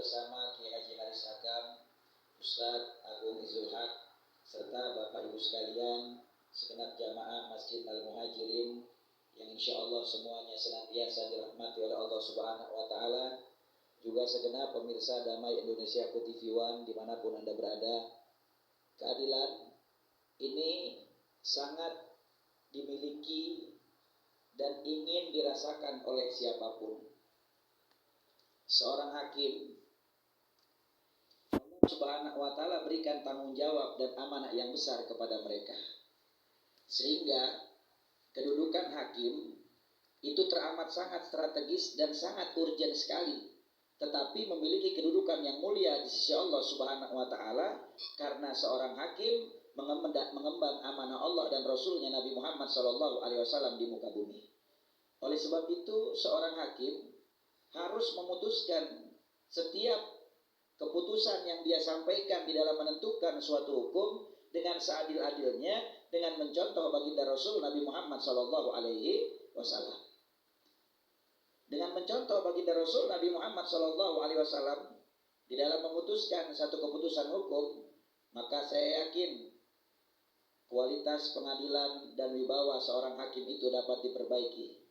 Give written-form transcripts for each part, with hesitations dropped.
bersama Kiai Haji Haris Hakam, Ustadz Agung Izul Haq, serta Bapak Ibu sekalian, segenap jamaah Masjid Al-Muhajirin yang insya Allah semuanya senantiasa dirahmati oleh Allah Subhanahu wa Ta'ala, juga segenap pemirsa Damai Indonesia TV One dimanapun Anda berada. Keadilan ini sangat dimiliki dan ingin dirasakan oleh siapapun. Seorang hakim, Allah Subhanahu wa Ta'ala berikan tanggung jawab dan amanah yang besar kepada mereka, sehingga kedudukan hakim itu teramat sangat strategis dan sangat urgent sekali, tetapi memiliki kedudukan yang mulia di sisi Allah Subhanahu wa Ta'ala, karena seorang hakim mengemban amanah Allah dan Rasulnya Nabi Muhammad SAW di muka bumi. Oleh sebab itu, seorang hakim harus memutuskan setiap keputusan yang dia sampaikan di dalam menentukan suatu hukum dengan seadil-adilnya, dengan mencontoh baginda Rasul Nabi Muhammad SAW. Dengan mencontoh baginda Rasul Nabi Muhammad SAW di dalam memutuskan satu keputusan hukum, maka saya yakin kualitas pengadilan dan wibawa seorang hakim itu dapat diperbaiki.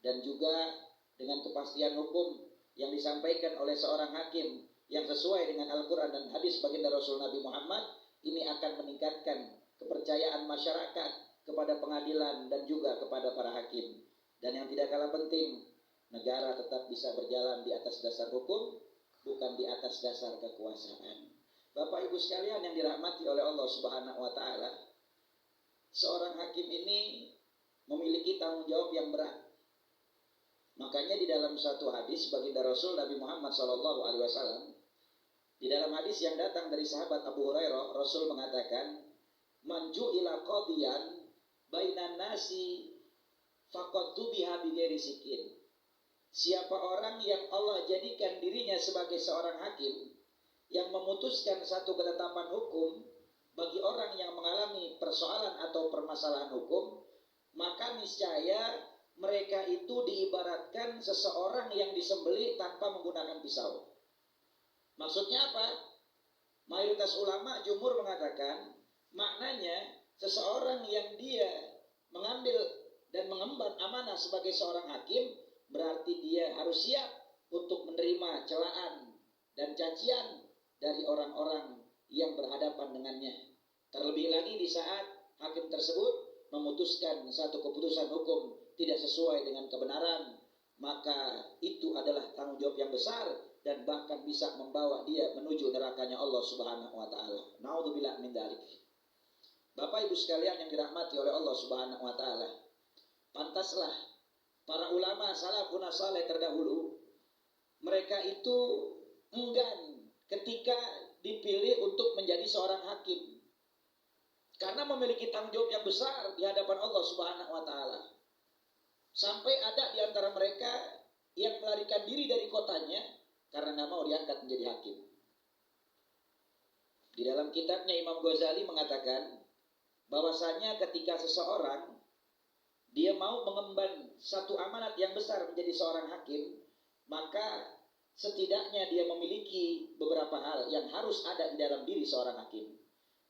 Dan juga dengan kepastian hukum yang disampaikan oleh seorang hakim yang sesuai dengan Al-Quran dan hadis baginda Rasul Nabi Muhammad, ini akan meningkatkan kepercayaan masyarakat kepada pengadilan dan juga kepada para hakim. Dan yang tidak kalah penting, negara tetap bisa berjalan di atas dasar hukum, bukan di atas dasar kekuasaan. Bapak Ibu sekalian yang dirahmati oleh Allah Subhanahu wa Ta'ala, seorang hakim ini memiliki tanggung jawab yang berat. Makanya di dalam satu hadis baginda Rasul Nabi Muhammad SAW, di dalam hadis yang datang dari sahabat Abu Hurairah, Rasul mengatakan, "Man ju'ila qadiyan bainan nasi faqad tubiha bi ghairi sikin." Siapa orang yang Allah jadikan dirinya sebagai seorang hakim yang memutuskan satu ketetapan hukum bagi orang yang mengalami persoalan atau permasalahan hukum, maka niscaya mereka itu diibaratkan seseorang yang disembelih tanpa menggunakan pisau. Maksudnya apa? Mayoritas ulama jumhur mengatakan maknanya seseorang yang dia mengambil dan mengemban amanah sebagai seorang hakim, berarti dia harus siap untuk menerima celaan dan cacian dari orang-orang yang berhadapan dengannya. Terlebih lagi di saat hakim tersebut memutuskan satu keputusan hukum tidak sesuai dengan kebenaran, maka itu adalah tanggung jawab yang besar dan bahkan bisa membawa dia menuju nerakanya Allah Subhanahu wa Ta'ala. Naudzubillah min dzalik. Bapak Ibu sekalian yang dirahmati oleh Allah Subhanahu wa Ta'ala, pantaslah para ulama salafun saleh terdahulu, mereka itu enggan ketika dipilih untuk menjadi seorang hakim, karena memiliki tanggung jawab yang besar di hadapan Allah Subhanahu wa Ta'ala. Sampai ada di antara mereka yang melarikan diri dari kotanya karena nggak mau diangkat menjadi hakim. Di dalam kitabnya Imam Ghazali mengatakan bahwasanya ketika seseorang dia mau mengemban satu amanat yang besar menjadi seorang hakim, maka setidaknya dia memiliki beberapa hal yang harus ada di dalam diri seorang hakim.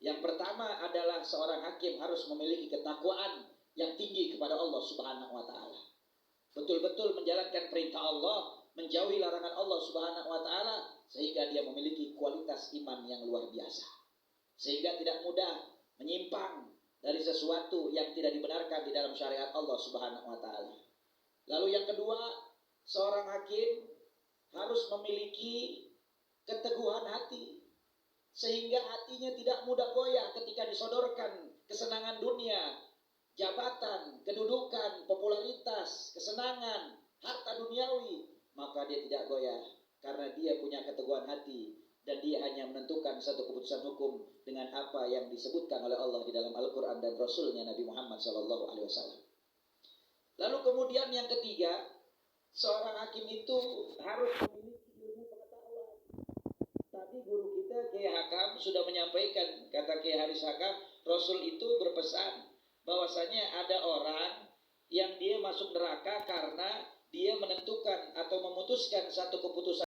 Yang pertama adalah seorang hakim harus memiliki ketakwaan yang tinggi kepada Allah Subhanahu wa Ta'ala. Betul-betul menjalankan perintah Allah, menjauhi larangan Allah Subhanahu wa Ta'ala, sehingga dia memiliki kualitas iman yang luar biasa, sehingga tidak mudah menyimpang dari sesuatu yang tidak dibenarkan di dalam syariat Allah Subhanahu wa Ta'ala. Lalu yang kedua, seorang hakim harus memiliki keteguhan hati, sehingga hatinya tidak mudah goyah ketika disodorkan kesenangan dunia, jabatan, kedudukan, popularitas, kesenangan, harta duniawi, maka dia tidak goyah karena dia punya keteguhan hati dan dia hanya menentukan satu keputusan hukum dengan apa yang disebutkan oleh Allah di dalam Al-Quran dan Rasulnya Nabi Muhammad SAW. Lalu kemudian yang ketiga, seorang hakim itu harus memiliki ilmu pengetahuan. Tadi guru kita Kiai Hakam sudah menyampaikan, kata Kiai Haris Hakam, Rasul itu berpesan bahwasanya ada orang yang dia masuk neraka karena dia menentukan atau memutuskan satu keputusan